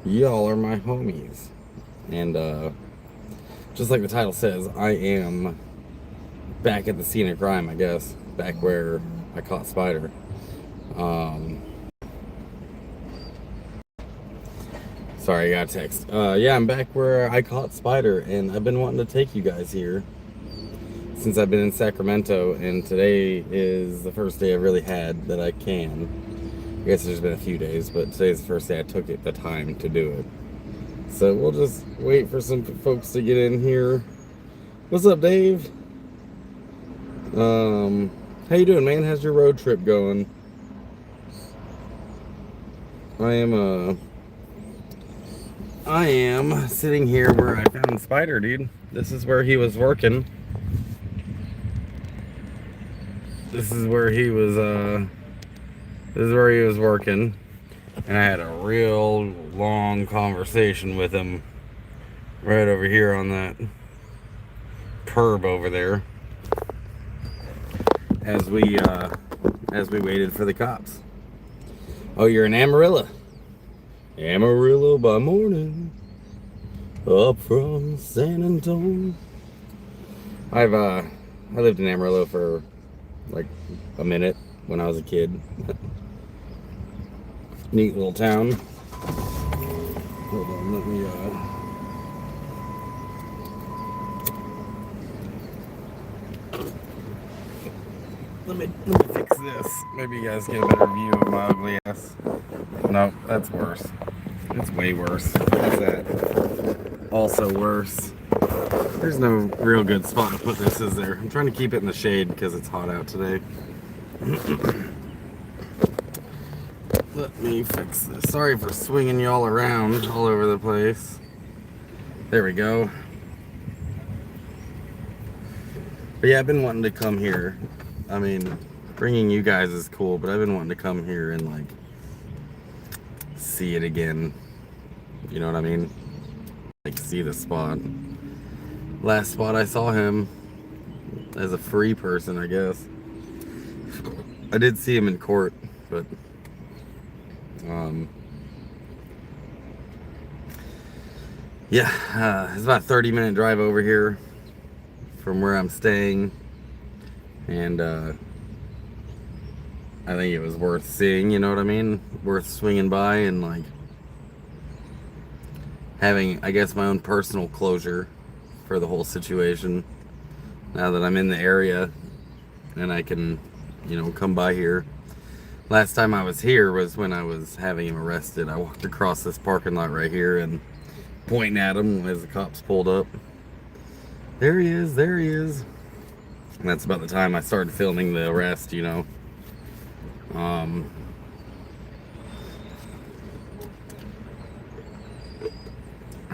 Y'all are my homies. And just like the title says, I am back at the scene of crime, I guess. Back where I caught Spyder. Um, Sorry, I got a text. Yeah, I'm back where I caught Spyder, and I've been wanting to take you guys here since I've been in Sacramento, and today is the first day I've really had that I can. I guess there's been a few days, but today's the first day I took the time to do it. So we'll just wait for some folks to get in here. What's up, Dave? How you doing, man? How's your road trip going? I am I am sitting here where I found Spyder, dude. This is where he was working. This is where he was this is where he was working. And I had a real long conversation with him right over here on that curb over there as we waited for the cops. Oh, you're in Amarillo. Amarillo by morning, up from San Antonio. I lived in Amarillo for like a minute when I was a kid. Neat little town. Hold on, let me fix this. Maybe you guys get a better view of my ugly ass. No, that's worse. It's way worse. What's that? Also worse. There's no real good spot to put this, is there? I'm trying to keep it in the shade because it's hot out today. Let me fix this. Sorry for swinging y'all around all over the place. There we go. But yeah, I've been wanting to come here. I mean, bringing you guys is cool, but I've been wanting to come here and like see it again. You know what I mean? Like see the spot. Last spot I saw him as a free person, I guess. I did see him in court, but yeah, it's about a 30-minute drive over here from where I'm staying, and I think it was worth seeing, you know what I mean? Worth swinging by and like having, I guess, my own personal closure for the whole situation now that I'm in the area and I can, you know, come by here. Last time I was here was when I was having him arrested. I walked across this parking lot right here and pointing at him as the cops pulled up. There he is, there he is. And that's about the time I started filming the arrest, you know.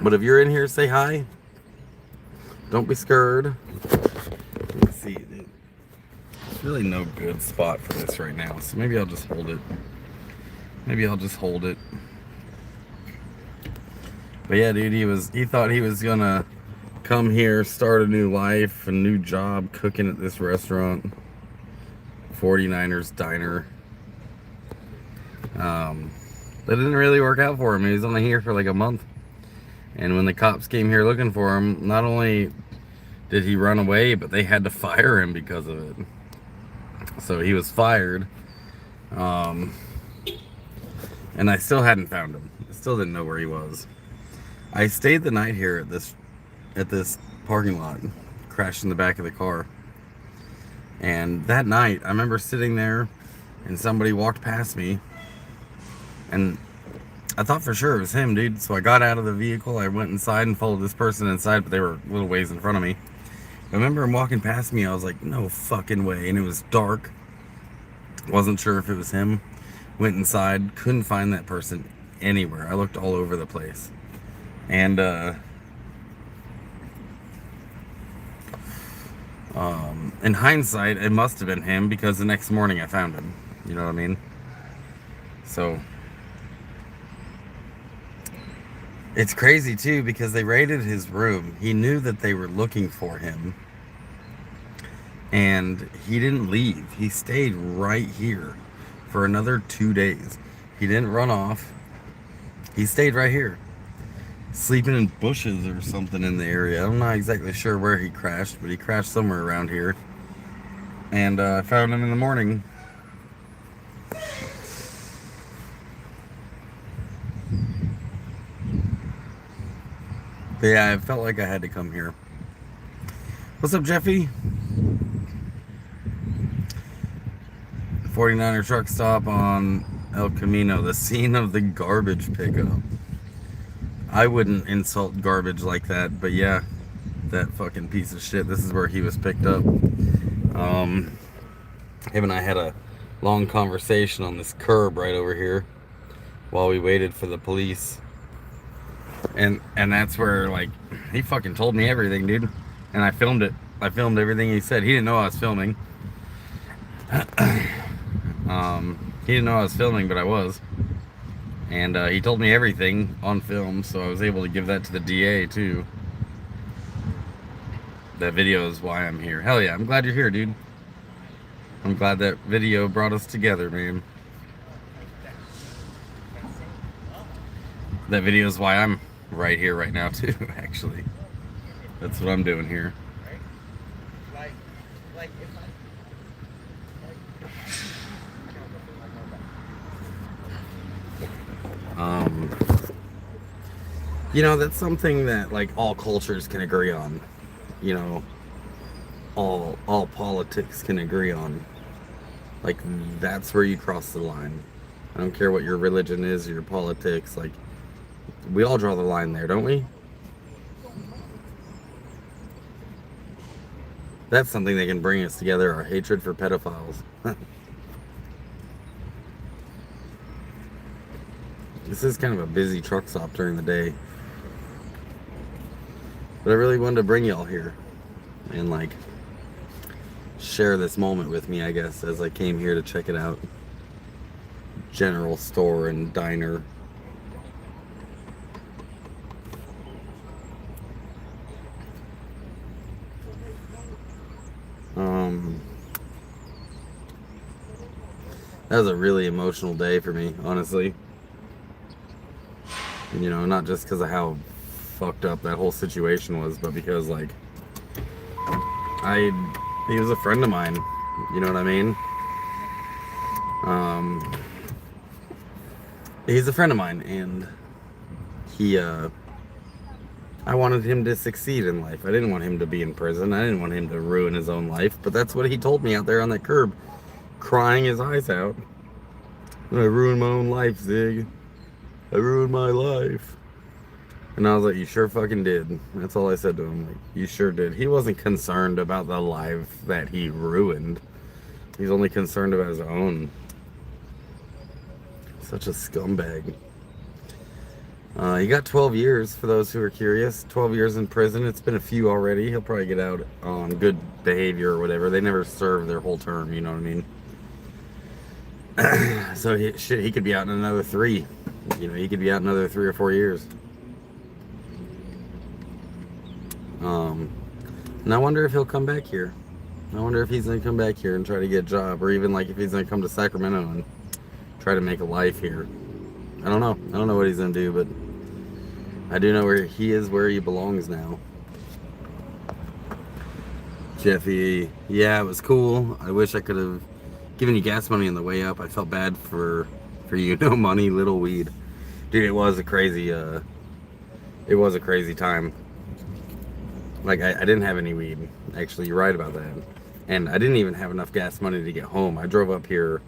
But if you're in here, say hi. Don't be scared. Let's see. There's really no good spot for this right now, so maybe I'll just hold it. Maybe I'll just hold it. But yeah, dude, he thought he was gonna come here, start a new life, a new job cooking at this restaurant, 49ers Diner. That didn't really work out for him. He was only here for like a month. And when the cops came here looking for him, not only did he run away, but they had to fire him because of it. So he was fired. And I still hadn't found him. I still didn't know where he was. I stayed the night here at this parking lot, crashed in the back of the car. And that night, I remember sitting there and somebody walked past me, and I thought for sure it was him, dude. So I got out of the vehicle, I went inside and followed this person inside, but they were a little ways in front of me. I remember him walking past me, I was like, no fucking way. And it was dark. Wasn't sure if it was him. Went inside, couldn't find that person anywhere. I looked all over the place. And in hindsight, it must have been him because the next morning I found him. You know what I mean? So it's crazy too because they raided his room. He knew that they were looking for him, and he didn't leave. He stayed right here for another 2 days. He didn't run off. He stayed right here, sleeping in bushes or something in the area. I'm not exactly sure where he crashed, but he crashed somewhere around here. And I found him in the morning. But yeah, I felt like I had to come here. What's up, Jeffy? 49er truck stop on El Camino, the scene of the garbage pickup. I wouldn't insult garbage like that, but yeah, that fucking piece of shit. This is where he was picked up. Him and I had a long conversation on this curb right over here while we waited for the police. And that's where, like, he fucking told me everything, dude. And I filmed it. I filmed everything he said. He didn't know I was filming. He didn't know I was filming, but I was. And he told me everything on film, so I was able to give that to the DA, too. That video is why I'm here. Hell yeah, I'm glad you're here, dude. I'm glad that video brought us together, man. That video is why I'm right here right now, too, actually. That's what I'm doing here. You know, that's something that, like, all cultures can agree on. You know, all politics can agree on. Like, that's where you cross the line. I don't care what your religion is or your politics. Like, we all draw the line there, don't we? That's something that can bring us together, our hatred for pedophiles. This is kind of a busy truck stop during the day. But I really wanted to bring y'all here and, like, share this moment with me, I guess, as I came here to check it out. General store and diner. That was a really emotional day for me, honestly. You know, not just because of how fucked up that whole situation was, but because, like, he was a friend of mine, you know what I mean? He's a friend of mine, and I wanted him to succeed in life. I didn't want him to be in prison. I didn't want him to ruin his own life, but that's what he told me out there on that curb, crying his eyes out. I ruined my own life, Zig. I ruined my life. And I was like, you sure fucking did. That's all I said to him. Like, you sure did. He wasn't concerned about the life that he ruined. He's only concerned about his own. Such a scumbag. He got 12 years, for those who are curious. 12 years in prison. It's been a few already. He'll probably get out on good behavior or whatever. They never serve their whole term, you know what I mean? So he could be out in another 3. You know, he could be out another 3 or 4 years. And I wonder if he'll come back here. I wonder if he's gonna come back here and try to get a job, or even, like, if he's gonna come to Sacramento and try to make a life here. I don't know. I don't know what he's gonna do, but I do know where he is, where he belongs now. Jeffy, yeah, it was cool. I wish I could have given you gas money on the way up. I felt bad for you. No money, little weed. Dude, it was a crazy time. Like, I didn't have any weed. Actually, you're right about that. And I didn't even have enough gas money to get home. I drove up here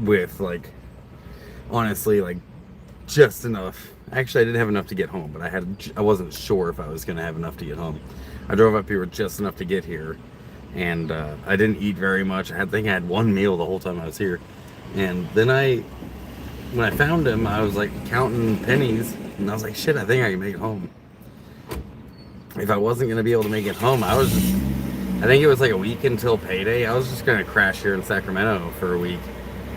with, like, honestly, like, just enough. Actually, I didn't have enough to get home, but I wasn't sure if I was gonna have enough to get home. I drove up here with just enough to get here, and I didn't eat very much. I think I had one meal the whole time I was here. And then when I found him, I was, like, counting pennies, and I was like, shit, I think I can make it home. If I wasn't going to be able to make it home, I think it was like a week until payday. I was just going to crash here in Sacramento for a week,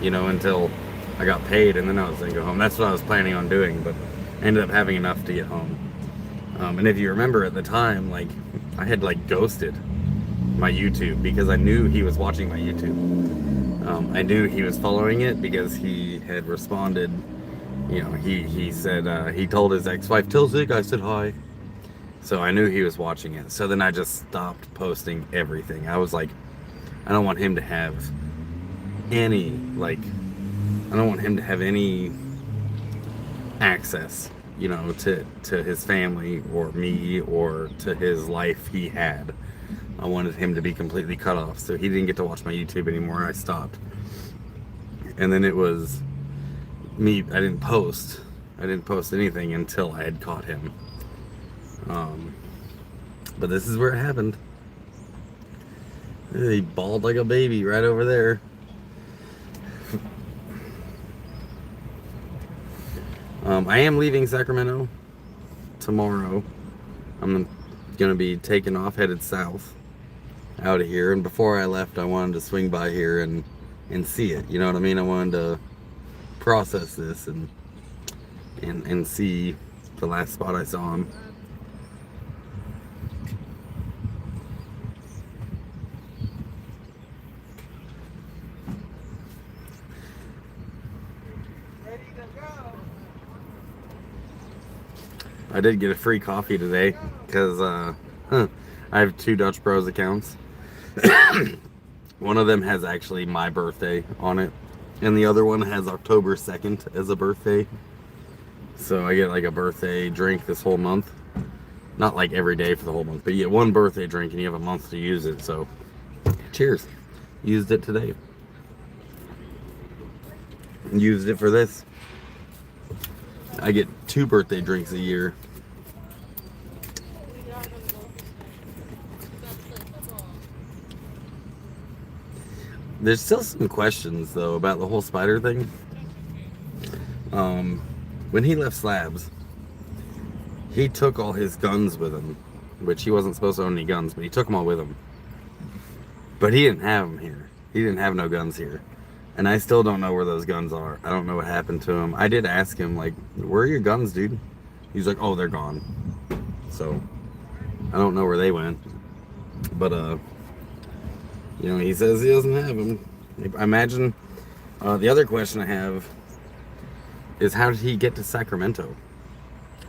you know, until I got paid, and then I was going to go home. That's what I was planning on doing, but I ended up having enough to get home. And if you remember at the time, like, I had, like, ghosted my YouTube because I knew he was watching my YouTube. I knew he was following it because he had responded, he said, he told his ex-wife, "Tell Zig I said hi." So I knew he was watching it. So then I just stopped posting everything. I was like, I don't want him to have any, like, I don't want him to have any access, to his family or me or to his life he had. I wanted him to be completely cut off. So he didn't get to watch my YouTube anymore. I stopped. And then it was me. I didn't post anything until I had caught him. But this is where it happened. He bawled like a baby right over there. I am leaving Sacramento tomorrow. I'm gonna be taking off, headed south out of here. And before I left, I wanted to swing by here and see it. You know what I mean? I wanted to process this and see the last spot I saw him. I did get a free coffee today because I have 2 Dutch Bros accounts. One of them has actually my birthday on it, and the other one has October 2nd as a birthday. So I get like a birthday drink this whole month. Not like every day for the whole month, but you get one birthday drink and you have a month to use it. So cheers. Used it today. Used it for this. I get 2 birthday drinks a year. There's still some questions though about the whole Spyder thing. When he left Slabs, he took all his guns with him, which he wasn't supposed to own any guns, but he took them all with him. But he didn't have them here. He didn't have no guns here. And I still don't know where those guns are. I don't know what happened to him. I did ask him, like, where are your guns, dude? He's like, oh, they're gone. So, I don't know where they went. But, he says he doesn't have them. I imagine, the other question I have is, how did he get to Sacramento?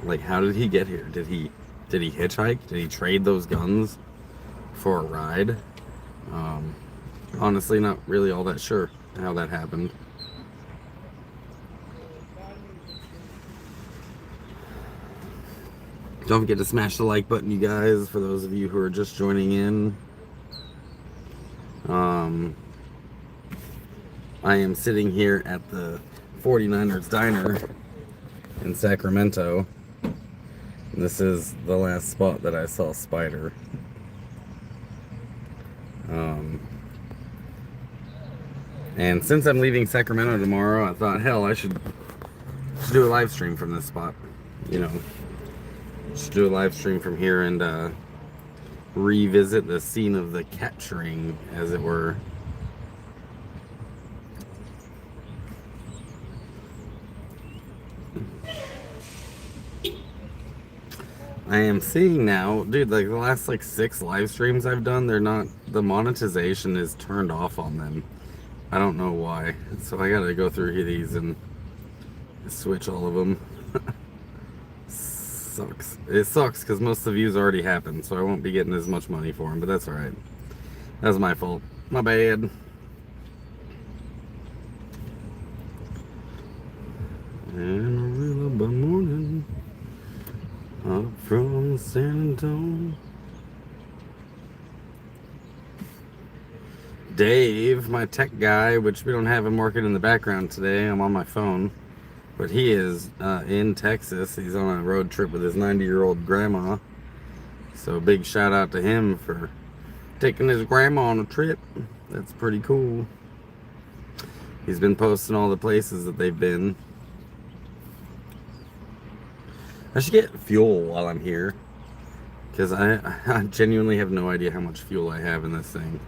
Like, how did he get here? Did he hitchhike? Did he trade those guns for a ride? Honestly, not really all that sure how that happened. Don't forget to smash the like button, you guys, for those of you who are just joining in. I am sitting here at the 49ers Diner in Sacramento. And this is the last spot that I saw Spyder. And since I'm leaving Sacramento tomorrow, I thought, hell, I should do a live stream from this spot. Just do a live stream from here and revisit the scene of the capturing, as it were. I am seeing now, dude, like the last 6 live streams I've done, the monetization is turned off on them. I don't know why. So I gotta go through these and switch all of them. Sucks. It sucks because most of the views already happened, so I won't be getting as much money for them, but that's alright. That's my fault. My bad. And a real bad morning up from San Antonio. Dave, my tech guy, which we don't have him working in the background today. I'm on my phone. But he is in Texas. He's on a road trip with his 90-year-old grandma. So big shout out to him for taking his grandma on a trip. That's pretty cool. He's been posting all the places that they've been. I should get fuel while I'm here, because I genuinely have no idea how much fuel I have in this thing.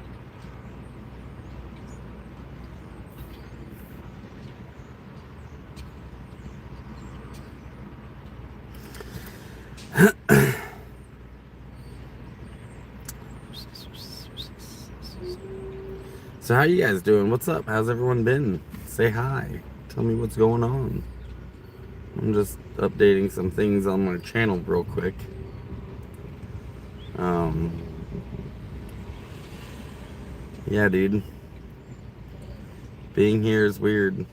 So how you guys doing? What's up? How's everyone been? Say hi. Tell me what's going on. I'm just updating some things on my channel real quick. Yeah, dude. Being here is weird.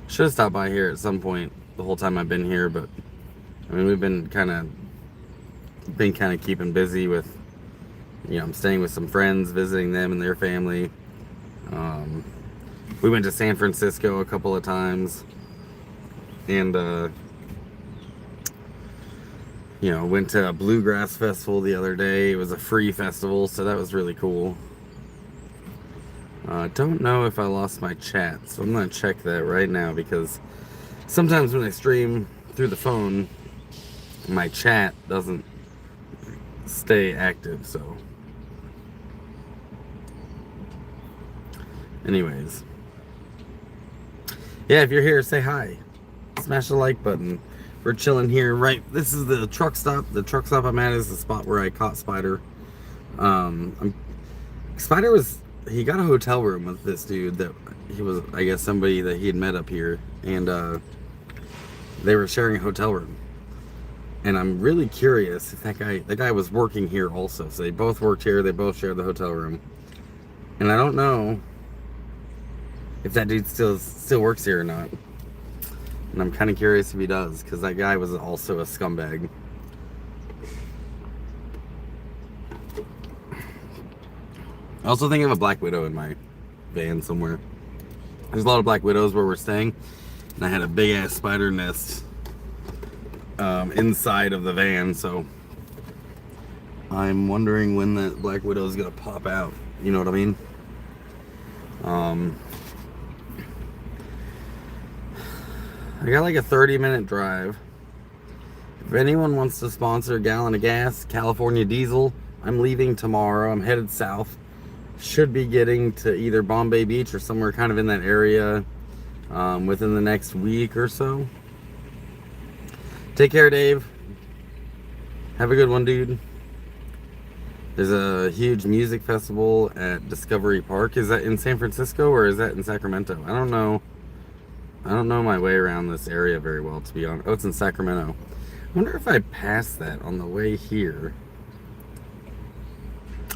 Should have stopped by here at some point the whole time I've been here, but I mean, we've been kind of keeping busy with, I'm staying with some friends, visiting them and their family. We went to San Francisco a couple of times, and went to a bluegrass festival the other day. It was a free festival, so that was really cool. Don't know if I lost my chat, so I'm gonna check that right now, because sometimes when I stream through the phone, my chat doesn't stay active. So anyways, yeah, if you're here, say hi, smash the like button. We're chilling here, right? This is the truck stop. The truck stop I'm at is the spot where I caught Spyder. Spyder he got a hotel room with this dude that he was, I guess, somebody that he had met up here, and they were sharing a hotel room. And I'm really curious if that guy was working here also. So they both worked here, they both shared the hotel room. And I don't know if that dude still works here or not. And I'm kind of curious if he does, because that guy was also a scumbag. I also think I have a black widow in my van somewhere. There's a lot of black widows where we're staying, and I had a big ass spider nest inside of the van, so I'm wondering when that black widow is gonna pop out. You know what I mean? I got like a 30-minute drive. If anyone wants to sponsor a gallon of gas, California diesel, I'm leaving tomorrow. I'm headed south. Should be getting to either Bombay Beach or somewhere kind of in that area within the next week or so. Take care, Dave. Have a good one, dude. There's a huge music festival at Discovery Park. Is that in San Francisco or is that in Sacramento? I don't know. I don't know my way around this area very well, to be honest. Oh, it's in Sacramento. I wonder if I passed that on the way here.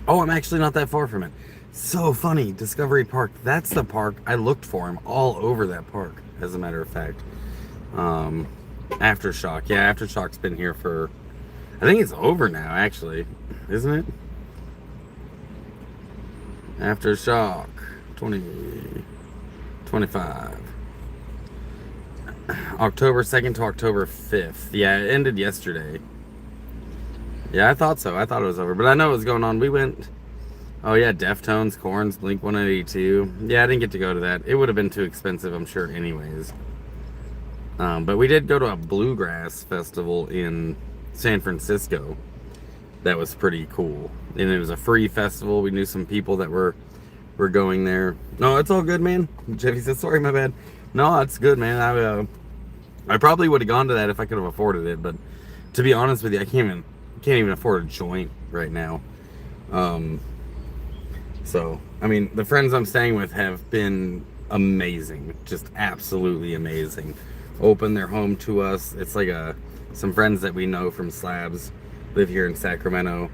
Oh, I'm actually not that far from it. So funny. Discovery Park. That's the park. I looked for him all over that park, as a matter of fact. Aftershock. Yeah, Aftershock's been here for... I think it's over now, actually. Isn't it? Aftershock 2025. October 2nd to October 5th. Yeah, it ended yesterday. Yeah, I thought so. I thought it was over. But I know what was going on. We went... Oh, yeah, Deftones, Korns, Blink-182. Yeah, I didn't get to go to that. It would have been too expensive, I'm sure, anyways. But we did go to a bluegrass festival in San Francisco. That was pretty cool. And it was a free festival. We knew some people that were going there. No, it's all good, man. Jeffy said, sorry, my bad. No, it's good, man. I probably would have gone to that if I could have afforded it. But to be honest with you, I can't even afford a joint right now. So, I mean, the friends I'm staying with have been amazing. Just absolutely amazing. Opened their home to us. It's like some friends that we know from Slabs live here in Sacramento.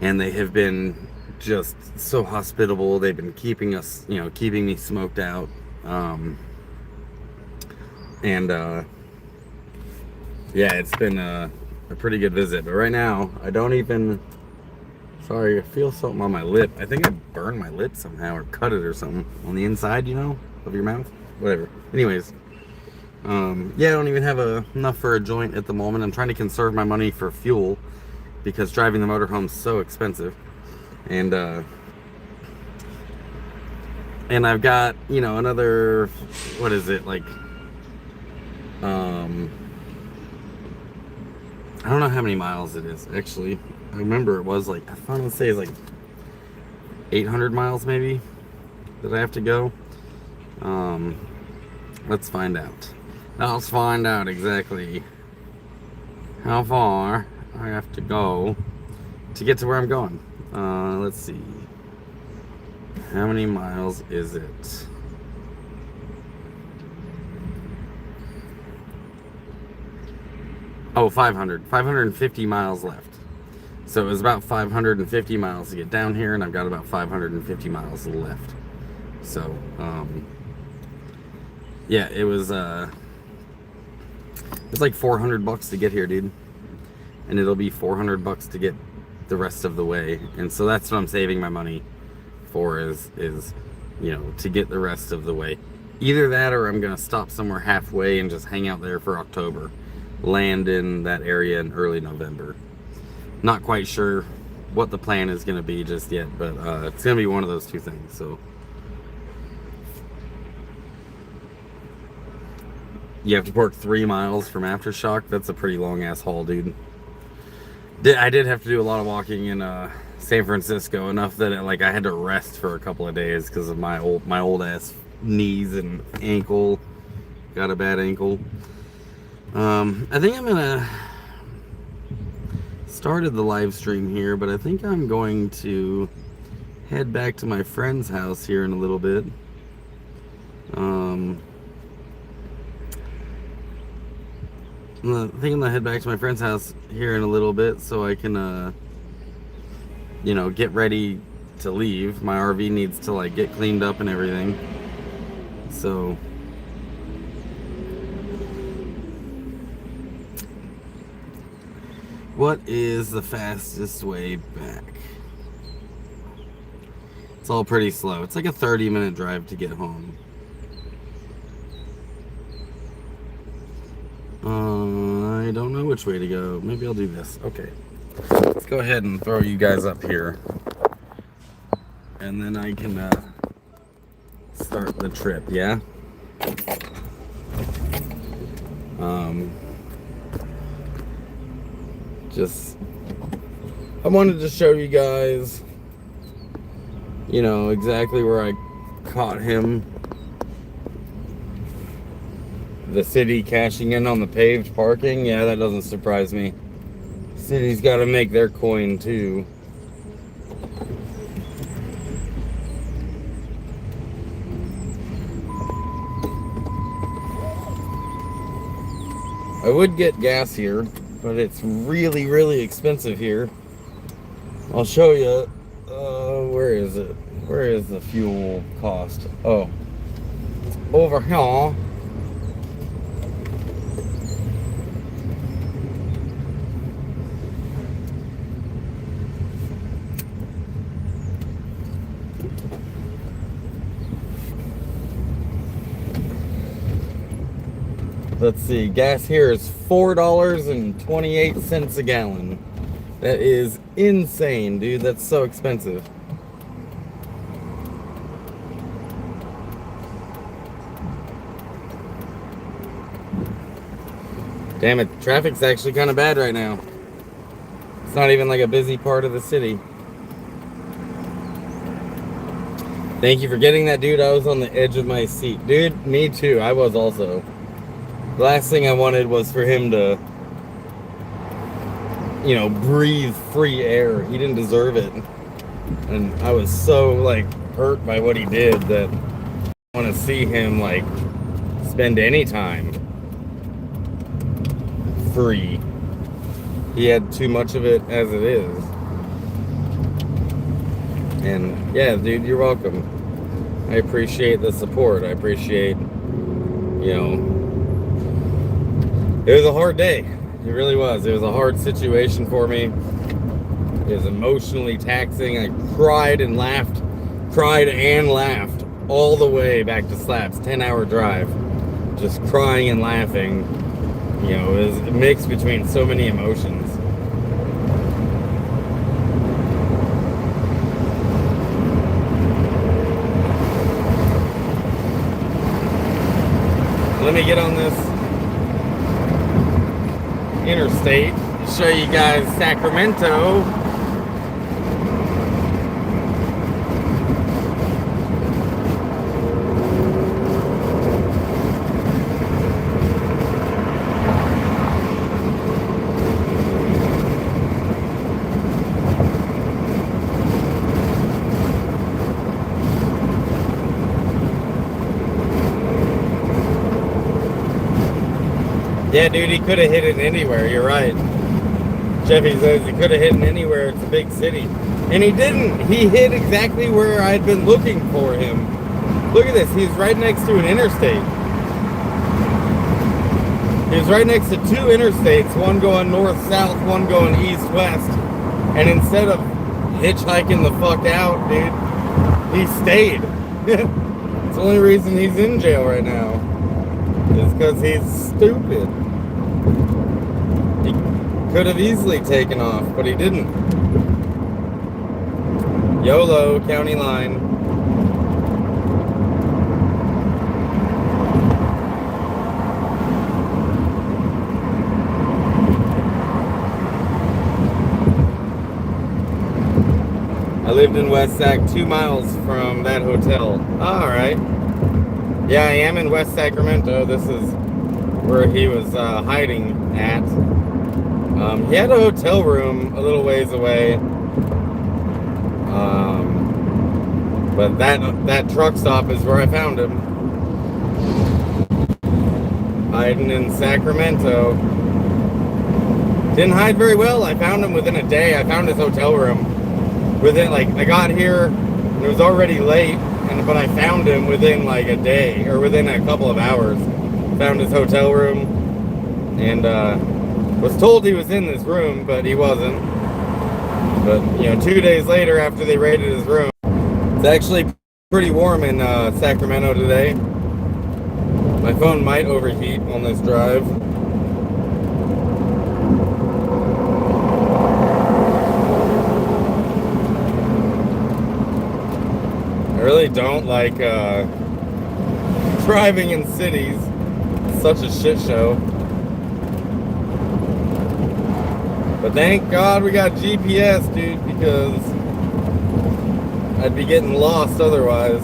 And they have been just so hospitable. They've been keeping me smoked out. Yeah, it's been a pretty good visit. But right now, I don't even... Sorry, I feel something on my lip. I think I burned my lip somehow or cut it or something on the inside, of your mouth. Whatever. Anyways, yeah, I don't even have enough for a joint at the moment. I'm trying to conserve my money for fuel because driving the motorhome's so expensive. And I've got, another, what is it, like, I don't know how many miles it is, actually. I remember it was like, I want to say it's like 800 miles maybe that I have to go. Let's find out. Let's find out exactly how far I have to go to get to where I'm going. Let's see. How many miles is it? Oh, 550 miles left. So it was about 550 miles to get down here, and I've got about 550 miles left. So, yeah, it was it's like $400 to get here, dude. And it'll be $400 to get the rest of the way. And so that's what I'm saving my money for is you know, to get the rest of the way. Either that or I'm gonna stop somewhere halfway and just hang out there for October. Land in that area in early November. Not quite sure what the plan is gonna be just yet, but it's gonna be one of those two things. So you have to park 3 miles from Aftershock. That's a pretty long ass haul, dude. I did have to do a lot of walking in San Francisco, enough that like I had to rest for a couple of days because of my old ass knees and ankle. Got a bad ankle. I think I'm gonna started the live stream here, but I think I'm going to head back to my friend's house here in a little bit. I think I'm gonna head back to my friend's house here in a little bit so I can, you know, get ready to leave. My RV needs to like get cleaned up and everything. So what is the fastest way back? It's all pretty slow. It's like a 30-minute drive to get home. I don't know which way to go. Maybe I'll do this. Okay. Let's go ahead and throw you guys up here. And then I can start the trip, yeah? I wanted to show you guys, you know, exactly where I caught him. The city cashing in on the paved parking, yeah, that doesn't surprise me. City's got to make their coin too. I would get gas here, but it's really, really expensive here. I'll show you. Where is it? Where is the fuel cost? Oh, over here. Let's see, gas here is $4.28 a gallon. That is insane, dude. That's so expensive. Damn it, traffic's actually kind of bad right now. It's not even like a busy part of the city. Thank you for getting that, dude. I was on the edge of my seat. Dude, me too. I was also. The last thing I wanted was for him to, you know, breathe free air. He didn't deserve it. And I was so, like, hurt by what he did that I want to see him, like, spend any time free. He had too much of it as it is. And, yeah, dude, you're welcome. I appreciate the support. I appreciate, you know, it was a hard day. It really was. It was a hard situation for me. It was emotionally taxing. I cried and laughed all the way back to Slaps. 10-hour drive. Just crying and laughing. You know, it was a mix between so many emotions. Let me get on this interstate, show you guys Sacramento. Yeah, dude, he could have hit it anywhere. You're right. Jeffy says he could have hit it anywhere. It's a big city. And he didn't. He hit exactly where I'd been looking for him. Look at this. He's right next to an interstate. He was right next to two interstates, one going north-south, one going east-west. And instead of hitchhiking the fuck out, dude, he stayed. It's the only reason he's in jail right now. Is because he's stupid. He could have easily taken off, but he didn't. YOLO, county line. I lived in West Sac, 2 miles from that hotel. Alright. Yeah, I am in West Sacramento. This is where he was hiding at. He had a hotel room a little ways away. But that truck stop is where I found him. Hiding in Sacramento. Didn't hide very well. I found him within a day. I found his hotel room. Within, like, I got here and it was already late, but I found him within like a day, or within a couple of hours. Found his hotel room and was told he was in this room, but he wasn't. But, 2 days later after they raided his room. It's actually pretty warm in Sacramento today. My phone might overheat on this drive. I really don't like driving in cities. It's such a shit show. But thank God we got GPS, dude, because I'd be getting lost otherwise.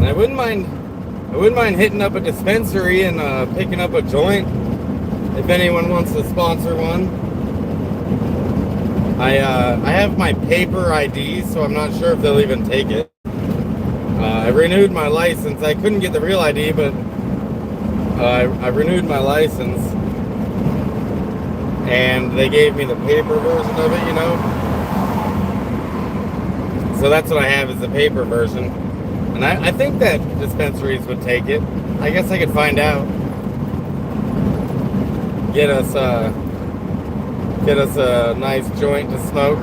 I wouldn't mind hitting up a dispensary and picking up a joint if anyone wants to sponsor one. I have my paper ID, so I'm not sure if they'll even take it. I renewed my license. I couldn't get the real ID, but I renewed my license, and they gave me the paper version of it, So that's what I have, is the paper version. And I think that dispensaries would take it. I guess I could find out. Get us a nice joint to smoke.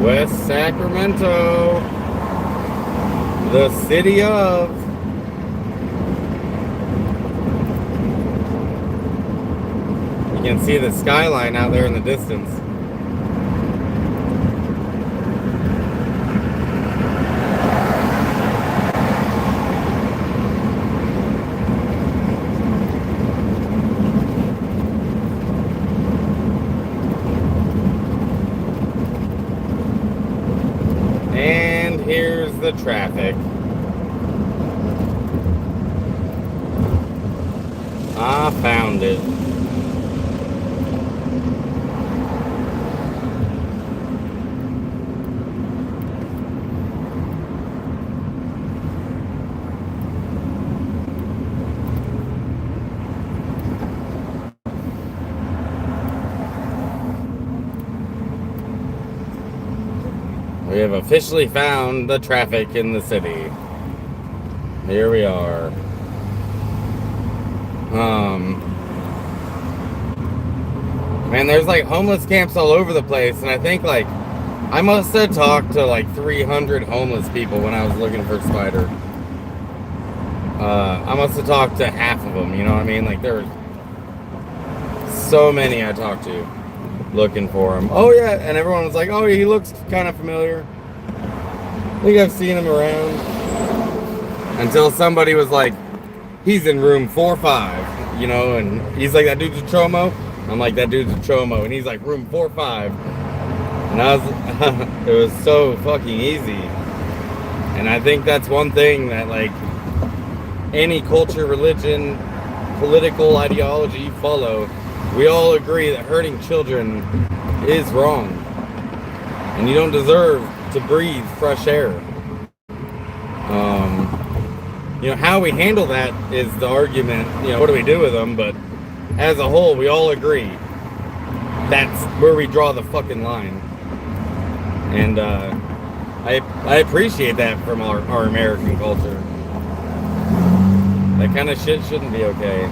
West Sacramento, the city of. You can see the skyline out there in the distance. And here's the traffic. I found it. We have officially found the traffic in the city. Here we are. Man, there's like homeless camps all over the place, and I think like I must have talked to like 300 homeless people when I was looking for Spyder. I must have talked to half of them, you know what I mean? Like there were so many I talked to. looking for him. Oh yeah, and everyone was like, oh, he looks kind of familiar. I think I've seen him around. Until somebody was like, he's in room 4-5, you know, and he's like, that dude's a Chomo? I'm like, that dude's a Chomo, and he's like, room 4-5. And I was, it was so fucking easy. And I think that's one thing that, like, any culture, religion, political ideology you follow, we all agree that hurting children is wrong. And you don't deserve to breathe fresh air. You know, how we handle that is the argument, you know, what do we do with them? But as a whole, we all agree that's where we draw the fucking line. And I appreciate that from our American culture. That kind of shit shouldn't be okay.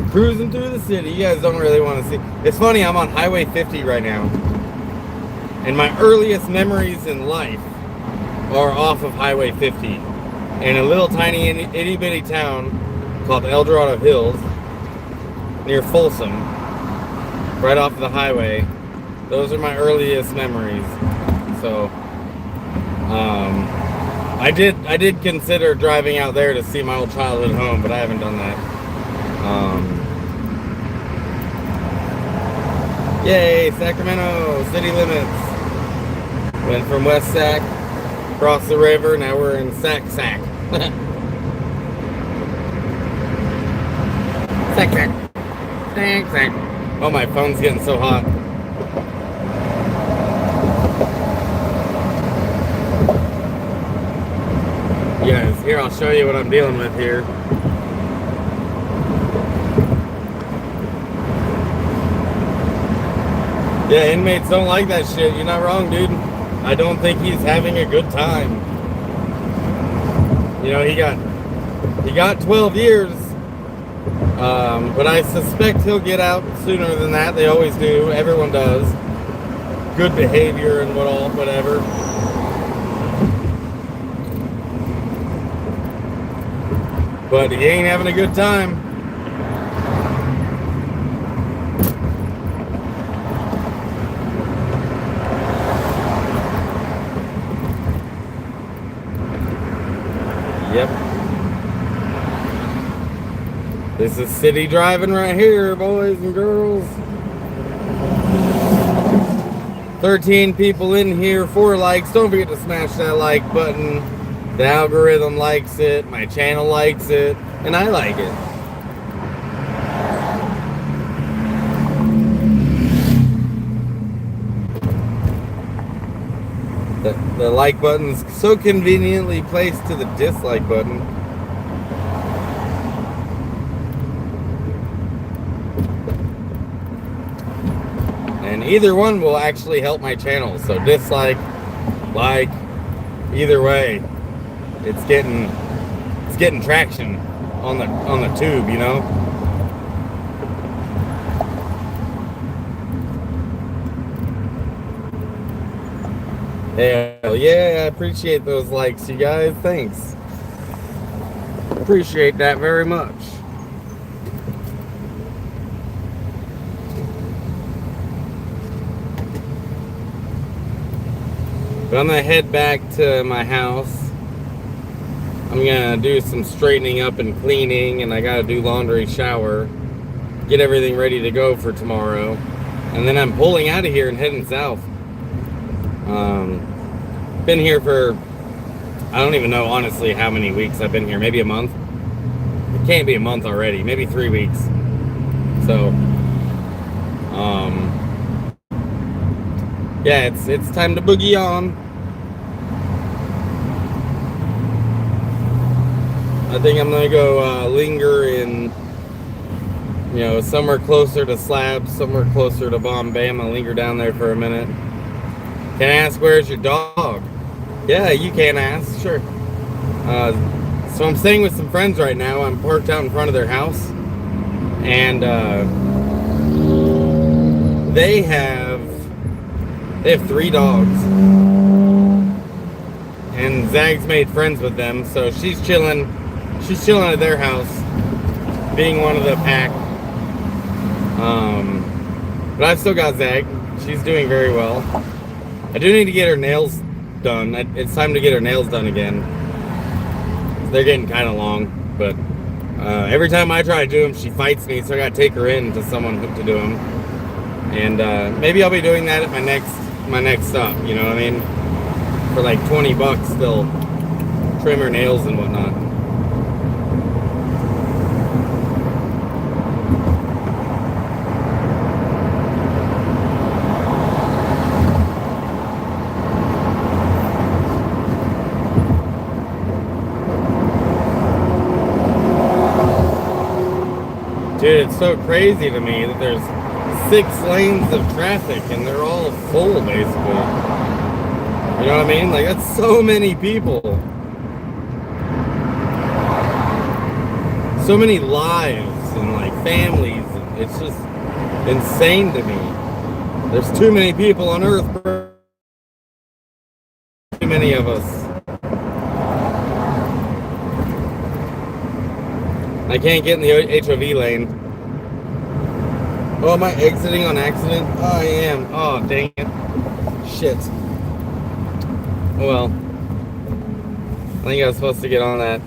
Cruising through the city. You guys don't really want to see. It's funny, I'm on Highway 50 right now. And my earliest memories in life are off of Highway 50. In a little tiny itty bitty town called El Dorado Hills, near Folsom, right off of the highway. Those are my earliest memories. So, I did consider driving out there to see my old childhood home, but I haven't done that. Yay, Sacramento, city limits. Went from West Sac, across the river, now we're in Sac. Sac. Oh, my phone's getting so hot. Yes, here, I'll show you what I'm dealing with here. Yeah, inmates don't like that shit. You're not wrong, dude. I don't think he's having a good time. You know, he got 12 years, but I suspect he'll get out sooner than that. They always do. Everyone does. Good behavior and whatever. But he ain't having a good time. Yep. This is city driving right here, boys and girls. 13 people in here, 4 likes. Don't forget to smash that like button. The algorithm likes it, my channel likes it, and I like it. The like button's so conveniently placed to the dislike button. And either one will actually help my channel. So dislike, like, either way, it's getting traction on the tube, you know. Hell yeah, I appreciate those likes, you guys. Thanks. Appreciate that very much. But I'm gonna head back to my house. I'm gonna do some straightening up and cleaning, and I gotta do laundry, shower, get everything ready to go for tomorrow. And then I'm pulling out of here and heading south. Been here for, I don't even know honestly how many weeks I've been here. Maybe a month. It can't be a month already. Maybe 3 weeks. So, yeah, it's time to boogie on. I think I'm gonna go linger in, you know, somewhere closer to Slabs, somewhere closer to Bombay. I'm gonna linger down there for a minute. Can I ask, where's your dog? Yeah, you can ask, sure. So I'm staying with some friends right now. I'm parked out in front of their house. And they have 3 dogs. And Zag's made friends with them, so she's chilling at their house. being one of the pack. But I've still got Zeg. She's doing very well. I do need to get her nails done. It's time to get her nails done again. They're getting kind of long, but every time I try to do them, she fights me, so I gotta take her in to someone to do them. And maybe I'll be doing that at my next stop. You know what I mean? For like $20, they'll trim her nails and whatnot. Dude, it's so crazy to me that there's 6 lanes of traffic and they're all full, basically. You know what I mean? Like, that's so many people. So many lives and, like, families. It's just insane to me. There's too many people on Earth. Too many of us. I can't get in the HOV lane. Oh, am I exiting on accident? Oh, I am. Oh, dang it. Shit. Well, I think I was supposed to get on that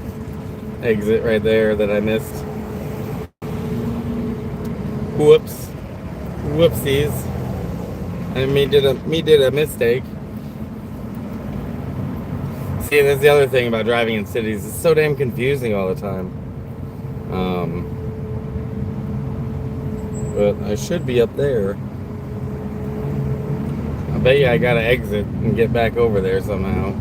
exit right there that I missed. Whoops. Whoopsies. I did a mistake. See, that's the other thing about driving in cities. It's so damn confusing all the time. But I should be up there. I bet you I gotta exit and get back over there somehow.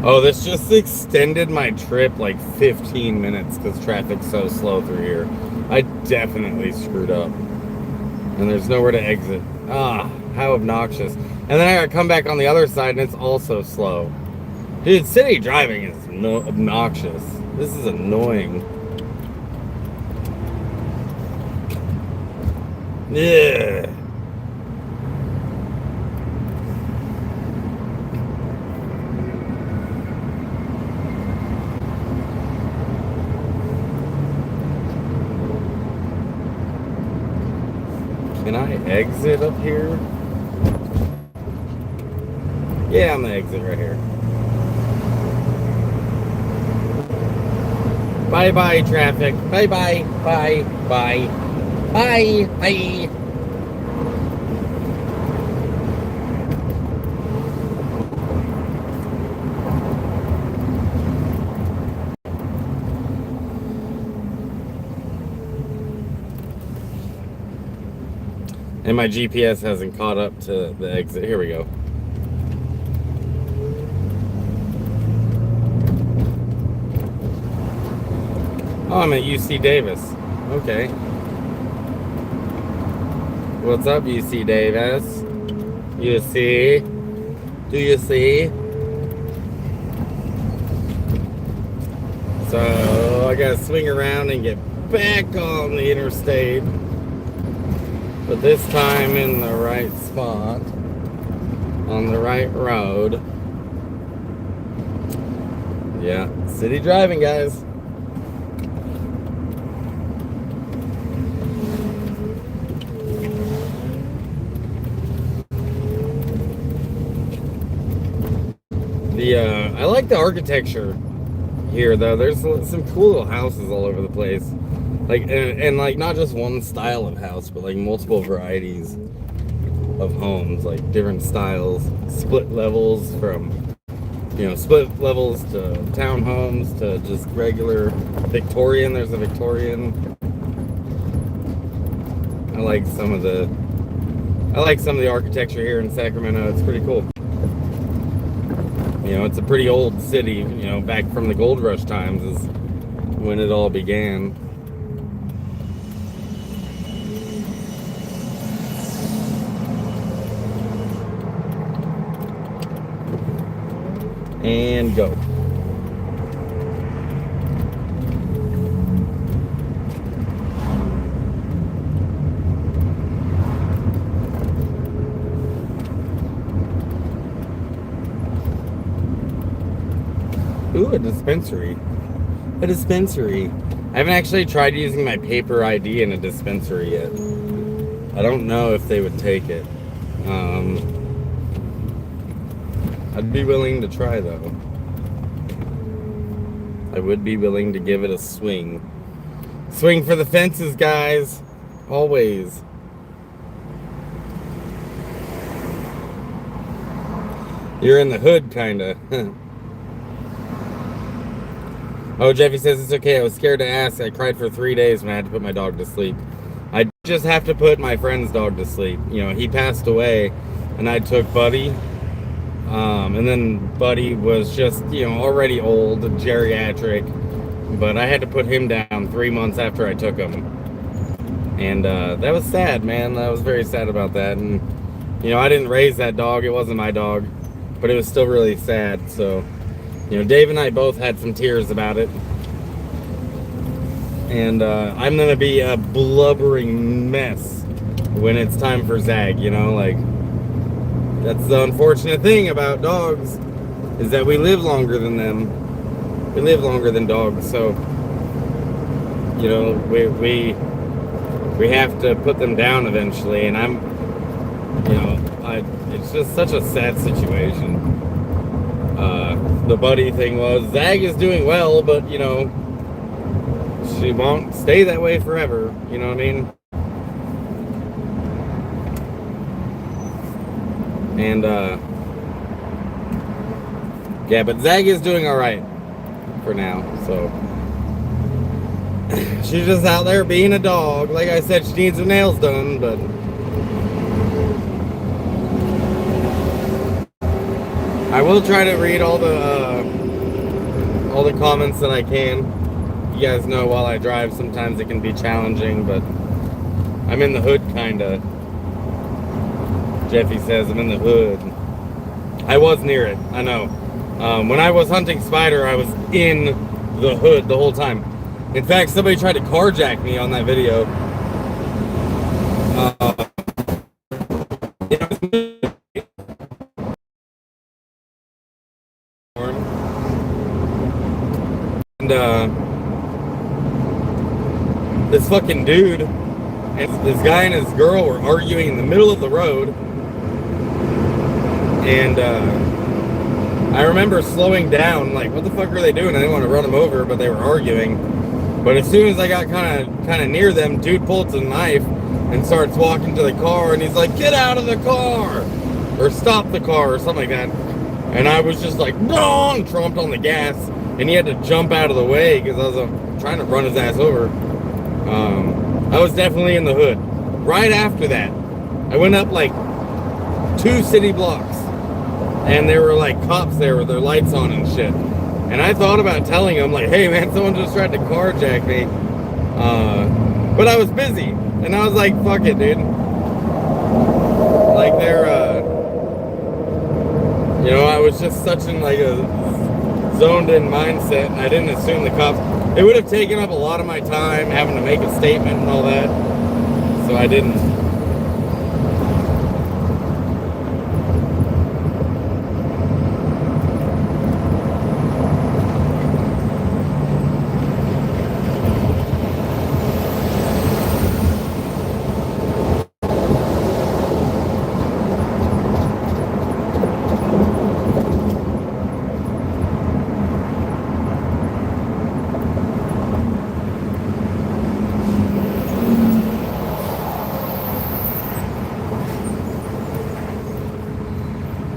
Oh, this just extended my trip like 15 minutes because traffic's so slow through here. I definitely screwed up. And there's nowhere to exit. Ah, how obnoxious. And then I gotta come back on the other side and it's also slow. Dude, city driving is obnoxious. This is annoying. Yeah. Can I exit up here? Yeah, I'm gonna exit right here. Bye bye traffic. Bye bye. Bye bye. Bye bye. And my GPS hasn't caught up to the exit. Here we go. Oh, I'm at UC Davis. Okay. What's up, UC Davis? You see? Do you see? So I gotta swing around and get back on the interstate. But this time in the right spot. On the right road. Yeah, city driving, guys. I like the architecture here, though. There's some cool little houses all over the place, like and like not just one style of house, but like multiple varieties of homes, like different styles, split levels from split levels to townhomes to just regular Victorian. There's a Victorian. I like some of the architecture here in Sacramento. It's pretty cool. It's a pretty old city, back from the gold rush times is when it all began. And go. Ooh, a dispensary. A dispensary. I haven't actually tried using my paper ID in a dispensary yet. I don't know if they would take it. I'd be willing to try though. I would be willing to give it a swing. Swing for the fences, guys. Always. You're in the hood, kinda. Oh, Jeffy says it's okay. I was scared to ask. I cried for 3 days when I had to put my dog to sleep. I just have to put my friend's dog to sleep. You know, he passed away, and I took Buddy. And then Buddy was just, you know, already old, geriatric. But I had to put him down 3 months after I took him. And that was sad, man. I was very sad about that. And, you know, I didn't raise that dog. It wasn't my dog. But it was still really sad. So, you know, Dave and I both had some tears about it. And I'm going to be a blubbering mess when it's time for Zag, you know, like, that's the unfortunate thing about dogs, is that we live longer than them. We live longer than dogs, so, you know, we have to put them down eventually, and I'm, you know, it's just such a sad situation. The Buddy thing was, Zag is doing well, but, you know, she won't stay that way forever, you know what I mean? And, yeah, but Zag is doing alright for now, so. She's just out there being a dog. Like I said, she needs her nails done, but. I will try to read all the comments that I can. You guys know while I drive, sometimes it can be challenging, but I'm in the hood, kinda. Jeffy says I'm in the hood. I was near it, I know. When I was hunting Spyder, I was in the hood the whole time. In fact, somebody tried to carjack me on that video. And this fucking dude and this guy and his girl were arguing in the middle of the road. And I remember slowing down, like, what the fuck are they doing? I didn't want to run them over, but they were arguing. But as soon as I got kind of near them, dude pulls a knife and starts walking to the car, and he's like, "Get out of the car!" or "Stop the car," or something like that. And I was just like, "No!" and trumped on the gas, and he had to jump out of the way because I was trying to run his ass over. I was definitely in the hood. Right after that, I went up like 2 city blocks, and there were like cops there with their lights on and shit. And I thought about telling them, like, "Hey man, someone just tried to carjack me." But I was busy, and I was like, "Fuck it, dude." Like they're, you know, I was just such in like a zoned in mindset. I didn't assume the cops. It would have taken up a lot of my time having to make a statement and all that, so I didn't.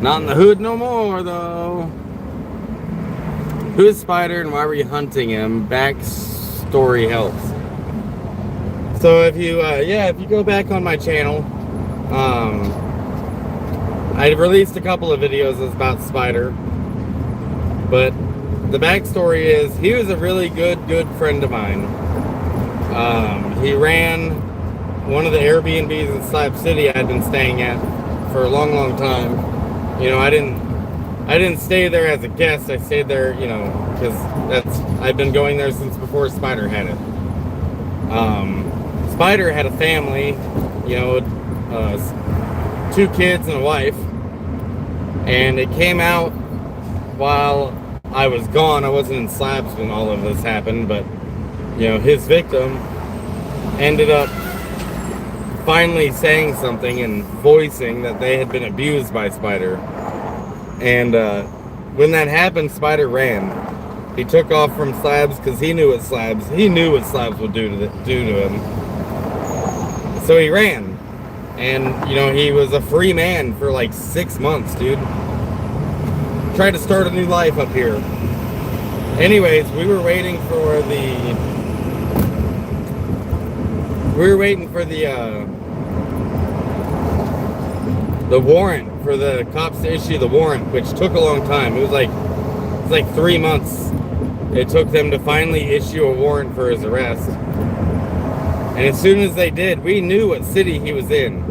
Not in the hood no more, though. Who is Spyder and why were you hunting him? Backstory helps. So if you, if you go back on my channel, I released a couple of videos about Spyder. But the backstory is he was a really good friend of mine. He ran one of the Airbnbs in Slab City I'd been staying at for a long time. You know, I didn't stay there as a guest. I stayed there, you know, because I've been going there since before Spyder had it. Spyder had a family, you know, 2 kids and a wife, and it came out while I was gone. I wasn't in Slabs when all of this happened, but you know, his victim ended up finally saying something and voicing that they had been abused by Spyder. And when that happened, Spyder ran. He took off from Slabs because he knew what Slabs would do to him. So he ran, and you know, he was a free man for like 6 months, dude. Tried to start a new life up here. Anyways, we were waiting for the warrant, for the cops to issue the warrant, which took a long time. It was like 3 months. It took them to finally issue a warrant for his arrest. And as soon as they did, we knew what city he was in.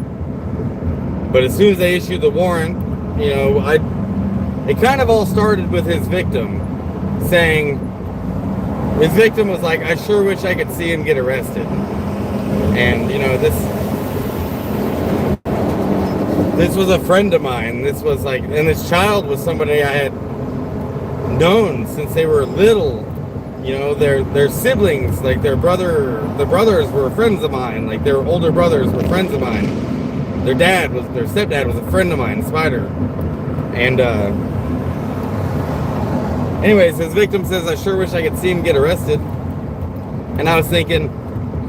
But as soon as they issued the warrant, you know, it kind of all started with his victim saying, his victim was like, I sure wish I could see him get arrested. And you know, this was a friend of mine. This was like, and this child was somebody I had known since they were little. You know, their siblings, like the brothers were friends of mine. Like their older brothers were friends of mine. Their stepdad was a friend of mine, Spyder. And anyways, his victim says, I sure wish I could see him get arrested. And I was thinking,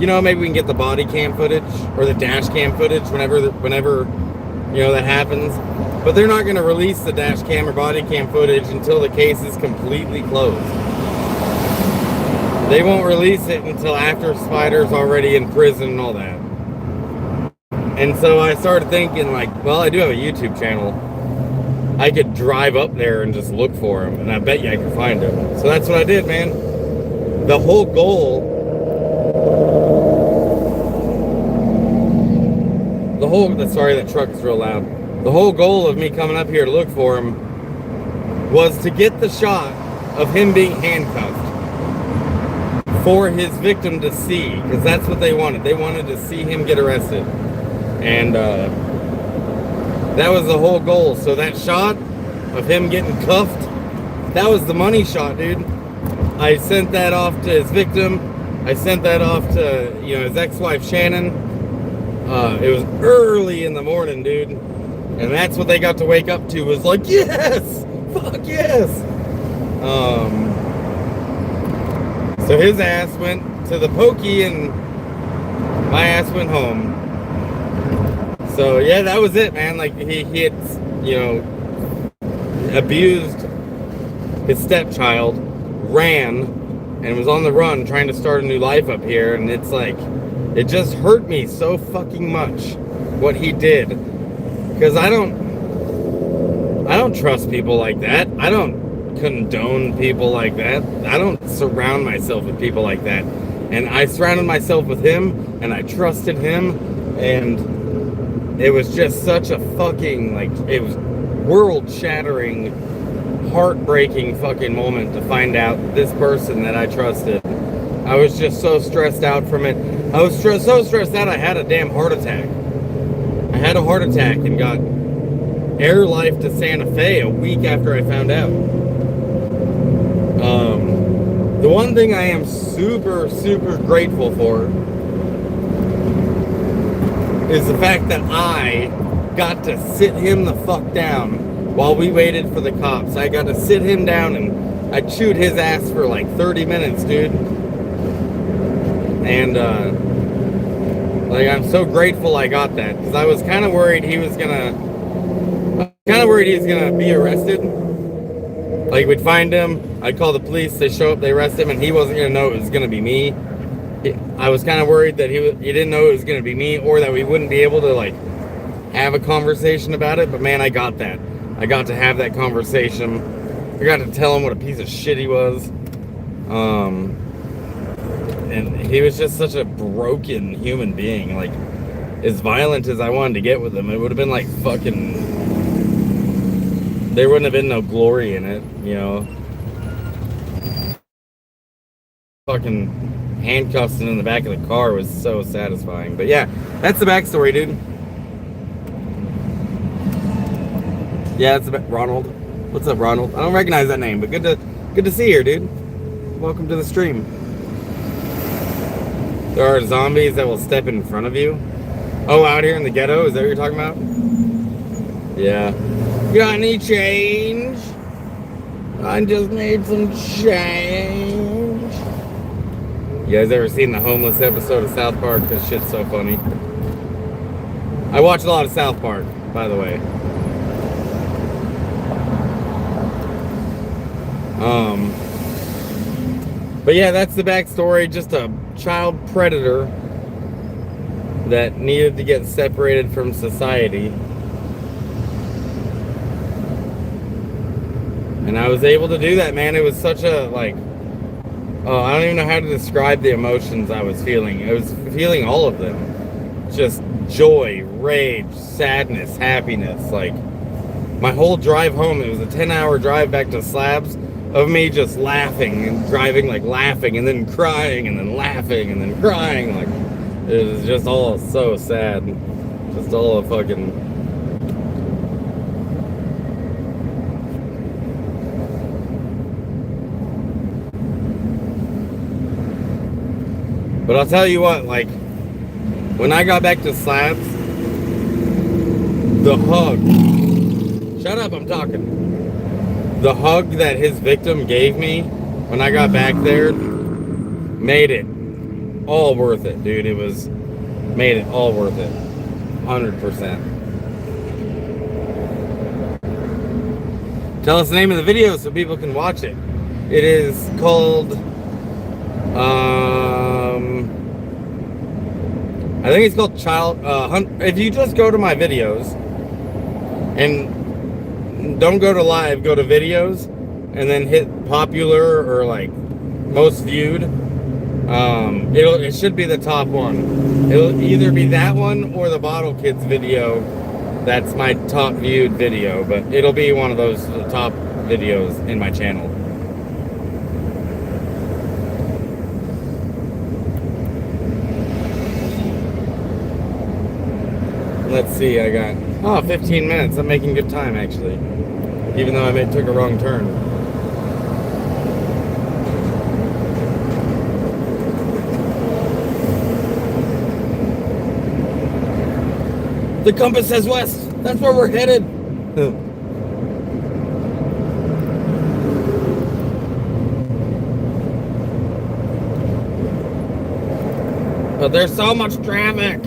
you know, maybe we can get the body cam footage or the dash cam footage whenever you know, that happens. But they're not going to release the dash cam or body cam footage until the case is completely closed. They won't release it until after Spyder's already in prison and all that. And so I started thinking, like, well, I do have a YouTube channel. I could drive up there and just look for him, and I bet you I could find him. So that's what I did, man. The whole goal... Sorry, that truck is real loud. The whole goal of me coming up here to look for him was to get the shot of him being handcuffed for his victim to see, because that's what they wanted. They wanted to see him get arrested. And that was the whole goal. So that shot of him getting cuffed, that was the money shot, dude. I sent that off to his victim. I sent that off to, you know, his ex-wife Shannon. It was early in the morning, dude, and that's what they got to wake up to, was like, yes, fuck yes. So his ass went to the pokey and my ass went home. So yeah, that was it, man. Like he had, you know, abused his stepchild, ran, and was on the run trying to start a new life up here. And it's like, it just hurt me so fucking much what he did, because I don't trust people like that. I don't condone people like that. I don't surround myself with people like that. And I surrounded myself with him, and I trusted him, and it was just such a fucking, like, it was world-shattering, heartbreaking fucking moment to find out this person that I trusted. I was just so stressed out from it. I was so stressed out I had a damn heart attack. I had a heart attack and got air life to Santa Fe a week after I found out. The one thing I am super, super grateful for is the fact that I got to sit him the fuck down while we waited for the cops. I got to sit him down and I chewed his ass for like 30 minutes, dude. And, like, I'm so grateful I got that, because I was kind of worried he was gonna be arrested. Like, we'd find him, I'd call the police, they show up, they arrest him, and he wasn't gonna know it was gonna be me. I was kind of worried that he didn't know it was gonna be me, or that we wouldn't be able to, like, have a conversation about it. But man, I got that. I got to have that conversation. I got to tell him what a piece of shit he was. And he was just such a broken human being. Like, as violent as I wanted to get with him, it would have been like fucking... There wouldn't have been no glory in it, you know? Fucking handcuffs in the back of the car was so satisfying. But yeah, that's the backstory, dude. Yeah, that's Ronald. What's up, Ronald? I don't recognize that name, but good Good to see you, dude. Welcome to the stream. There are zombies that will step in front of you. Oh, out here in the ghetto? Is that what you're talking about? Yeah. Got any change? I just need some change. You guys ever seen the homeless episode of South Park? This shit's so funny. I watch a lot of South Park, by the way. But yeah, that's the backstory. Just a child predator that needed to get separated from society. And I was able to do that, man. It was such a, like, oh, I don't even know how to describe the emotions I was feeling. I was feeling all of them. Just joy, rage, sadness, happiness. Like, my whole drive home, it was a 10-hour drive back to Slabs of me just laughing and driving, like laughing and then crying and then laughing and then crying. Like, it was just all so sad. Just all a fucking... But I'll tell you what, like, when I got back to Slabs, the hug... Shut up, I'm talking. The hug that his victim gave me when I got back there made it all worth it, dude. It was... made it all worth it. 100%. Tell us the name of the video so people can watch it. It is called... I think it's called if you just go to my videos and don't go to live, go to videos and then hit popular or like most viewed, it should be the top one. It'll either be that one or the Bottle Kids video. That's my top viewed video, but it'll be one of those top videos in my channel. Let's see, I got 15 minutes. I'm making good time, actually, even though I took a wrong turn. The compass says west. That's where we're headed. But there's so much traffic.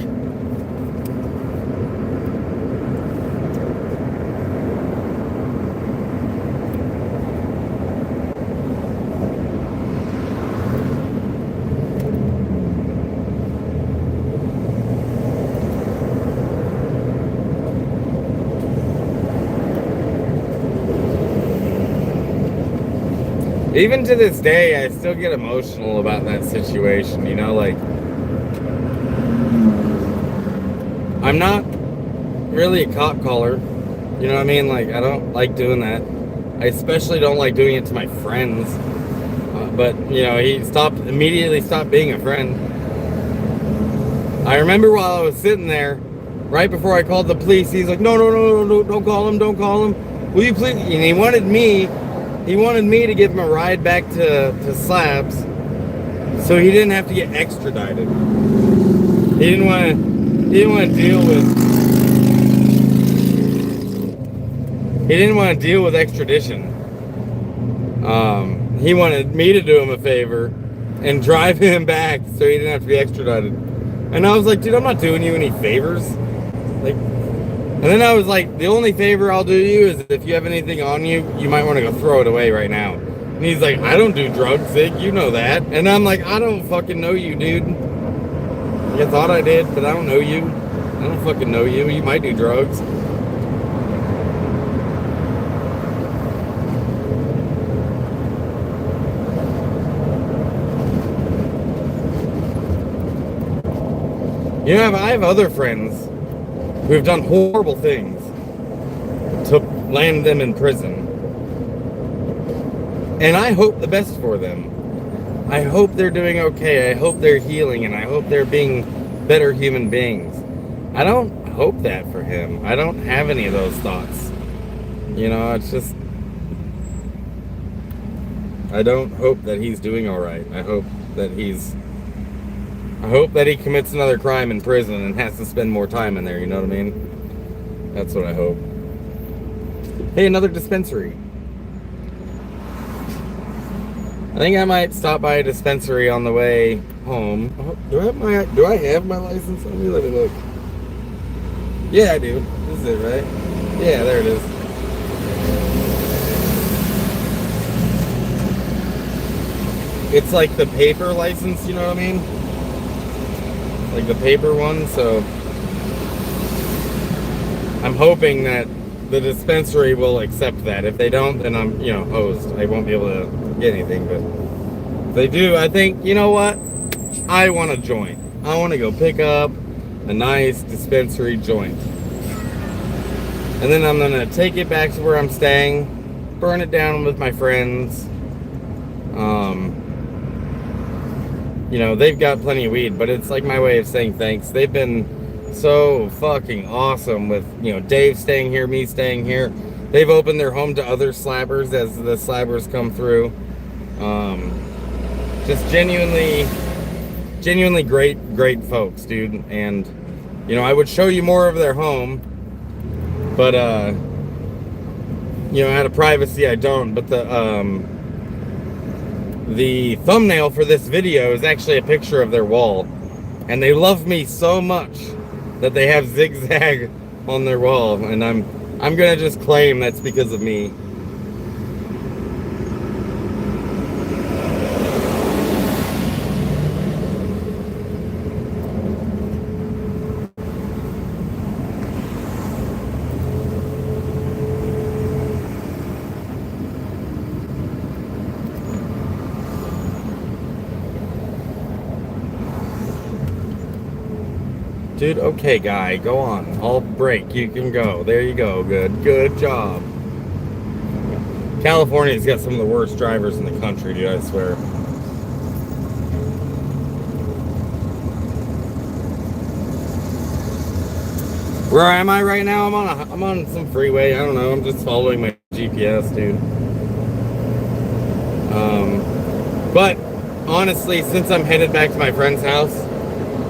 Even to this day, I still get emotional about that situation, you know, like, I'm not really a cop caller, you know what I mean? Like, I don't like doing that. I especially don't like doing it to my friends, but, you know, he immediately stopped being a friend. I remember while I was sitting there, right before I called the police, he's like, no, don't call him, don't call him. Will you please? And he wanted me to give him a ride back to Slabs so he didn't have to get extradited. He didn't want to deal with extradition. He wanted me to do him a favor and drive him back so he didn't have to be extradited. And I was like, dude, I'm not doing you any favors. Like, and then I was like, the only favor I'll do you is if you have anything on you, you might want to go throw it away right now. And he's like, I don't do drugs, Zig, you know that. And I'm like, I don't fucking know you, dude. You thought I did, but I don't know you. I don't fucking know you. You might do drugs. You know, I have other friends who have done horrible things to land them in prison. And I hope the best for them. I hope they're doing okay. I hope they're healing, and I hope they're being better human beings. I don't hope that for him. I don't have any of those thoughts. You know, it's just... I don't hope that he's doing all right. I hope that he commits another crime in prison and has to spend more time in there, you know what I mean? That's what I hope. Hey, another dispensary. I think I might stop by a dispensary on the way home. Oh, do I have my license on me? Let me look. Yeah, I do. This is it, right? Yeah, there it is. It's like the paper license, you know what I mean? Like the paper one, so I'm hoping that the dispensary will accept that. If they don't, then I'm, hosed. I won't be able to get anything, but if they do, I think, you know what? I want a joint. I want to go pick up a nice dispensary joint. And then I'm going to take it back to where I'm staying, burn it down with my friends. They've got plenty of weed, but it's like my way of saying thanks. They've been so fucking awesome with, Dave staying here, me staying here. They've opened their home to other slabbers as the slabbers come through. Just genuinely great folks, dude. And, I would show you more of their home, but, out of privacy, I don't. But the thumbnail for this video is actually a picture of their wall. And they love me so much that they have zigzag on their wall. And I'm gonna just claim that's because of me. Dude, okay, guy, go on. I'll break. You can go. There you go. Good job. California's got some of the worst drivers in the country, dude, I swear. Where am I right now? I'm on some freeway. I don't know. I'm just following my GPS, dude. But honestly, since I'm headed back to my friend's house,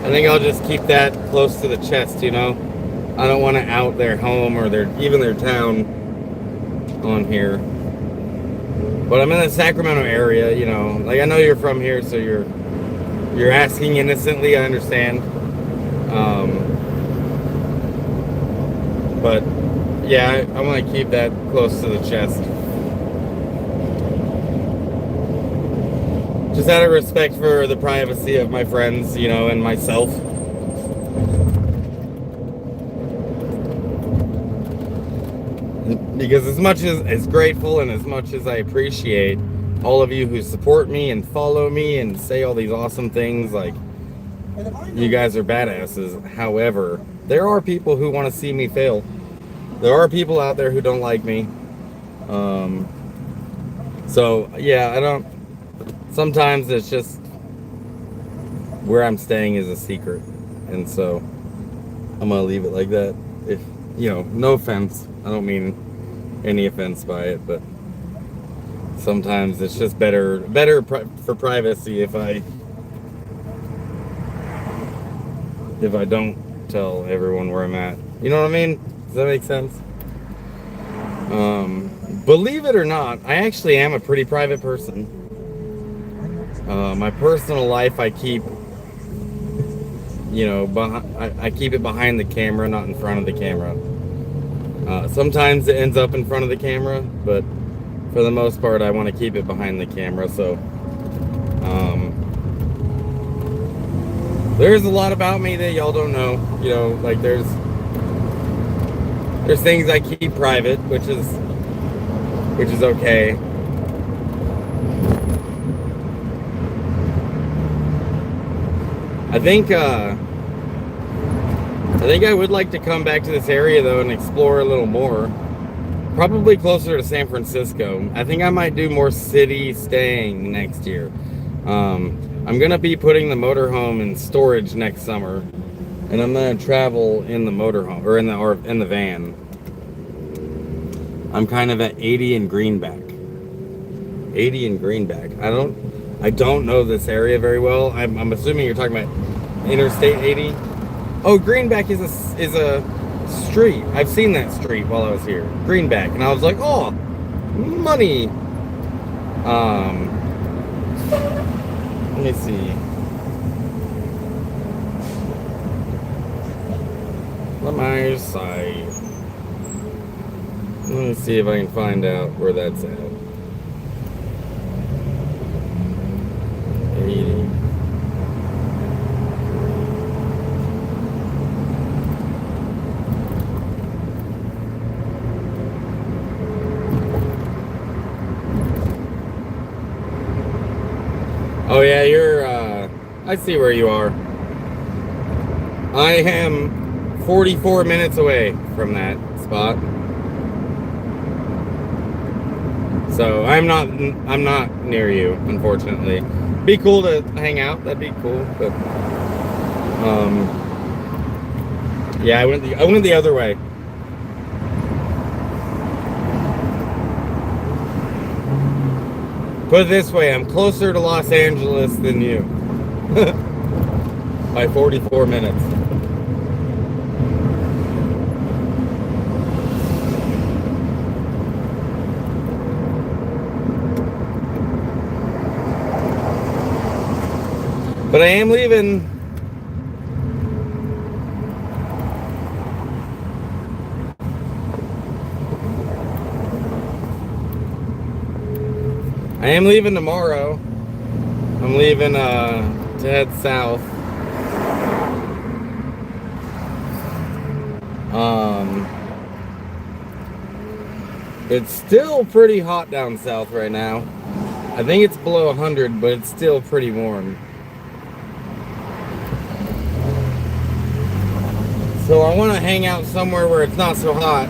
I think I'll just keep that close to the chest, I don't want to out their home or even their town on here. But I'm in the Sacramento area, like I know you're from here, so you're asking innocently, I understand. But yeah, I want to keep that close to the chest. Just out of respect for the privacy of my friends, and myself. Because as much as grateful and as much as I appreciate all of you who support me and follow me and say all these awesome things, like, you guys are badasses. However, there are people who want to see me fail. There are people out there who don't like me. So, yeah, sometimes it's just where I'm staying is a secret. And so I'm going to leave it like that. If, no offense. I don't mean any offense by it, but sometimes it's just better for privacy if I don't tell everyone where I'm at. You know what I mean? Does that make sense? Believe it or not, I actually am a pretty private person. My personal life, I keep, I keep it behind the camera, not in front of the camera. Sometimes it ends up in front of the camera, but for the most part, I want to keep it behind the camera. So, there's a lot about me that y'all don't know. Like there's things I keep private, which is okay. I think I would like to come back to this area though and explore a little more. Probably closer to San Francisco. I think I might do more city staying next year. I'm gonna be putting the motorhome in storage next summer, and I'm gonna travel in the motorhome or in the van. I'm kind of at 80 and Greenback. 80 in Greenback. I don't know this area very well. I'm assuming you're talking about Interstate 80. Oh, Greenback is a street. I've seen that street while I was here. Greenback, and I was like, oh, money. Let me see. Lemire site. Let me see if I can find out where that's at. 80. Oh yeah, I see where you are. I am 44 minutes away from that spot. So I'm not near you, unfortunately. Be cool to hang out, that'd be cool, but yeah, I went the other way. Put it this way, I'm closer to Los Angeles than you. By 44 minutes. But I am leaving. I am leaving tomorrow. I'm leaving to head south. It's still pretty hot down south right now. I think it's below 100, but it's still pretty warm. So I want to hang out somewhere where it's not so hot.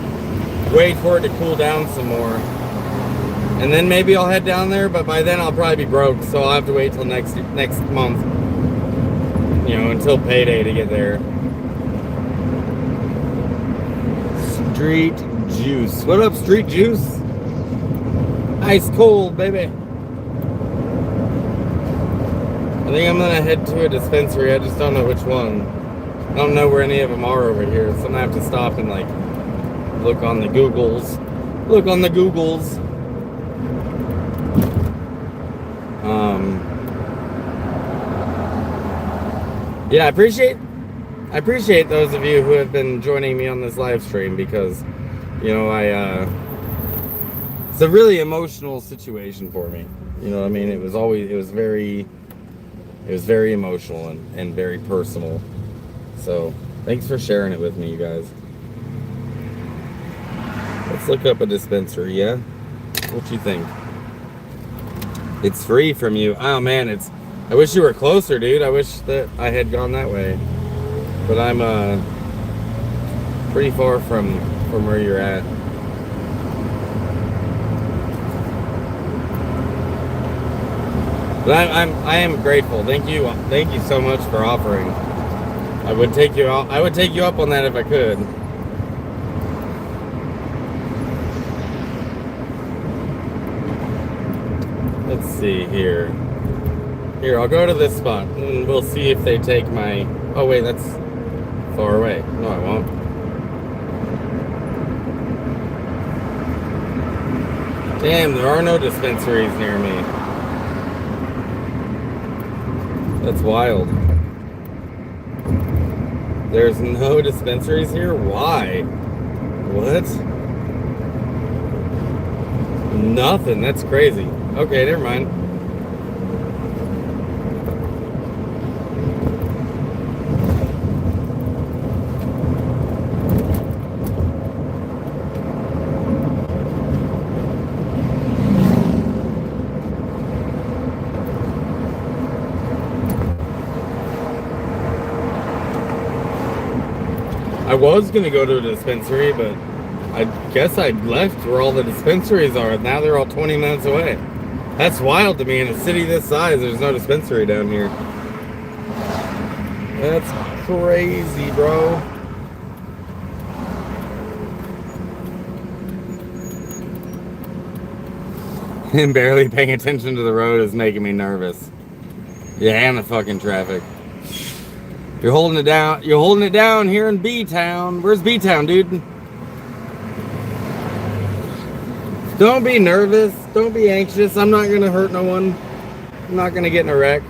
Wait for it to cool down some more. And then maybe I'll head down there, but by then I'll probably be broke, so I'll have to wait till next month. You know, until payday to get there. Street Juice. What up, Street Juice? Ice cold, baby. I think I'm gonna head to a dispensary. I just don't know which one. I don't know where any of them are over here, so I'm gonna have to stop and like look on the Googles. Look on the Googles. Yeah, I appreciate those of you who have been joining me on this live stream, because you know it's a really emotional situation for me. You know what I mean? It was very emotional and very personal. So thanks for sharing it with me, you guys. Let's look up a dispensary. Yeah, what you think? It's free from you. Oh man, I wish you were closer, dude. I wish that I had gone that way. But I'm pretty far from where you're at. But I am grateful. Thank you so much for offering. I would take you up on that if I could. Let's see here. Here, I'll go to this spot and we'll see if they take my... Oh wait, that's far away. No, I won't. Damn, there are no dispensaries near me. That's wild. There's no dispensaries here? Why? What? Nothing. That's crazy. Okay, never mind. I was gonna go to a dispensary, but I guess I left where all the dispensaries are. Now they're all 20 minutes away. That's wild to me. In a city this size, there's no dispensary down here. That's crazy, bro. And barely paying attention to the road is making me nervous. Yeah, and the fucking traffic. You're holding it down. You're holding it down here in B-Town. Where's B-Town, dude? Don't be nervous. Don't be anxious. I'm not gonna hurt no one. I'm not gonna get in a wreck.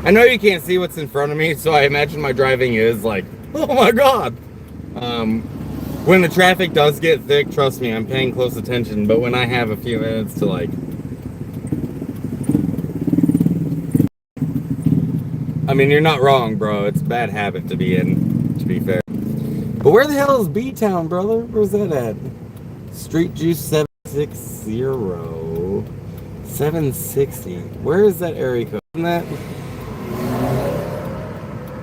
I know you can't see what's in front of me, so I imagine my driving is like, oh my god. When the traffic does get thick, trust me, I'm paying close attention. But when I have a few minutes to like, I mean, you're not wrong, bro. It's a bad habit to be in, to be fair. But where the hell is B-Town, brother? Where's that at? Street Juice 760. 760. Where is that area code? Isn't that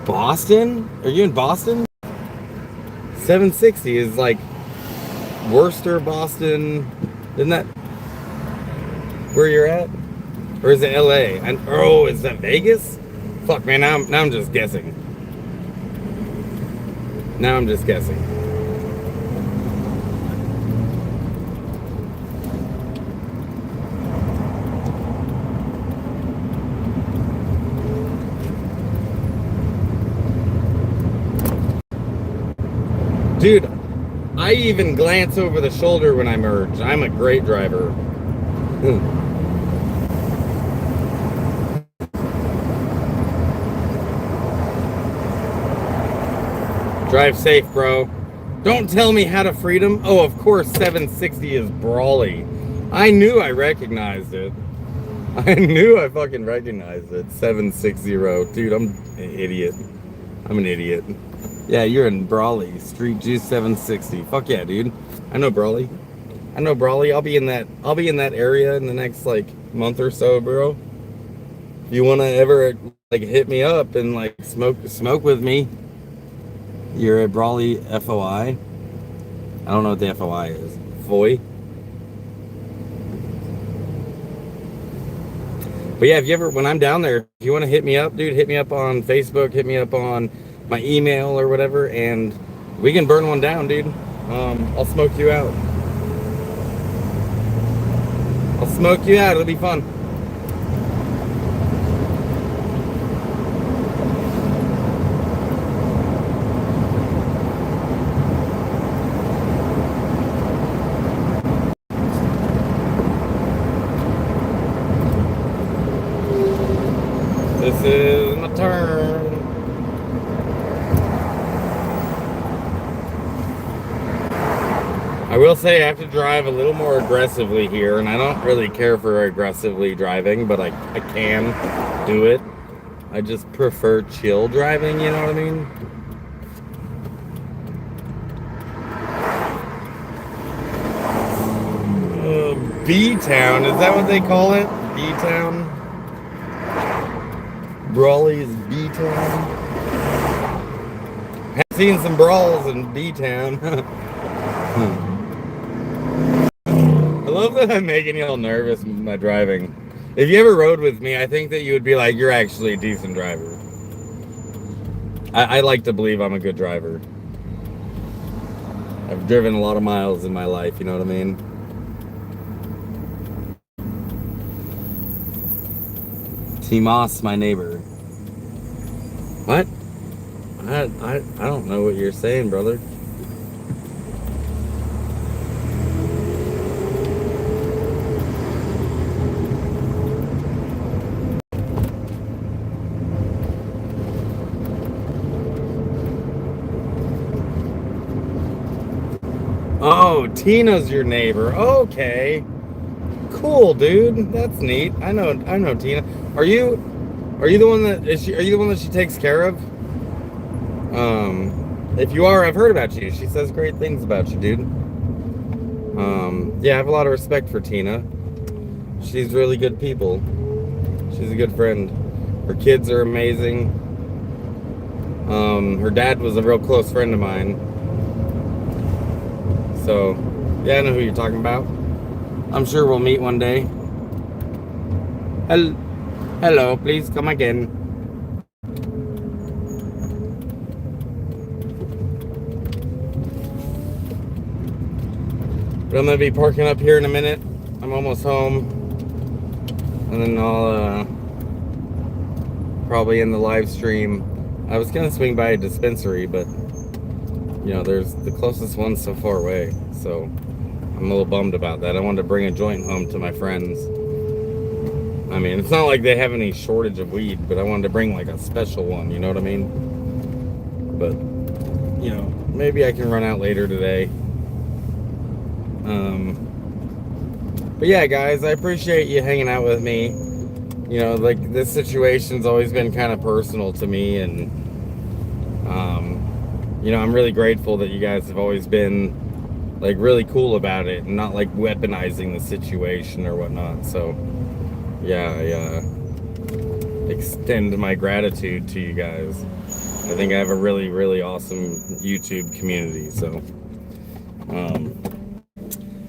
Boston? Are you in Boston? 760 is like Worcester, Boston. Isn't that where you're at? Or is it LA? And oh, is that Vegas? Fuck, man, now I'm just guessing. Now I'm just guessing. Dude, I even glance over the shoulder when I merge. I'm a great driver. Drive safe, bro. Don't tell me how to freedom. Oh, of course, 760 is Brawley. I knew I recognized it. I knew I fucking recognized it. 760. Dude, I'm an idiot. I'm an idiot. Yeah, you're in Brawley. Street Juice 760. Fuck yeah, dude. I know Brawley. I know Brawley. I'll be in that area in the next like month or so, bro. If you wanna ever like hit me up and like smoke with me, you're at Brawley FOI. I don't know what the FOI is. FOI. But yeah, if you ever, when I'm down there, if you want to hit me up, dude, hit me up on Facebook, hit me up on my email or whatever, and we can burn one down, dude. I'll smoke you out. I'll smoke you out. It'll be fun. This is my turn. I will say I have to drive a little more aggressively here, and I don't really care for aggressively driving, but I can do it. I just prefer chill driving, you know what I mean? B-Town, is that what they call it? B-Town? Brawley's B-Town? I've seen some brawls in B-Town. I love that I'm making y'all nervous with my driving. If you ever rode with me, I think that you would be like, you're actually a decent driver. I like to believe I'm a good driver. I've driven a lot of miles in my life, you know what I mean? T-Moss, my neighbor. What? I don't know what you're saying, brother. Oh, Tina's your neighbor. Okay. Cool, dude. That's neat. I know Tina. Are you the one that are you the one that she takes care of? If you are, I've heard about you. She says great things about you, dude. Yeah, I have a lot of respect for Tina. She's really good people. She's a good friend. Her kids are amazing. Her dad was a real close friend of mine. So, yeah, I know who you're talking about. I'm sure we'll meet one day. Hello, please come again. But I'm gonna be parking up here in a minute. I'm almost home, and then I'll probably end the live stream. I was gonna swing by a dispensary, but you know, there's the closest one so far away, so I'm a little bummed about that. I wanted to bring a joint home to my friends. I mean, it's not like they have any shortage of weed, but I wanted to bring like a special one, you know what I mean? But, you know, maybe I can run out later today. But yeah, guys, I appreciate you hanging out with me. You know, like, this situation's always been kind of personal to me, and, you know, I'm really grateful that you guys have always been, like, really cool about it and not, like, weaponizing the situation or whatnot. So, yeah, I extend my gratitude to you guys. I think I have a really, really awesome YouTube community, so,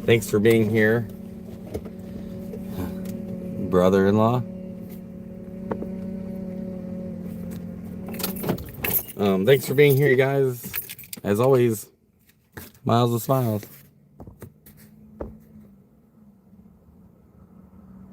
thanks for being here, brother-in-law. Thanks for being here, you guys. As always, miles of smiles.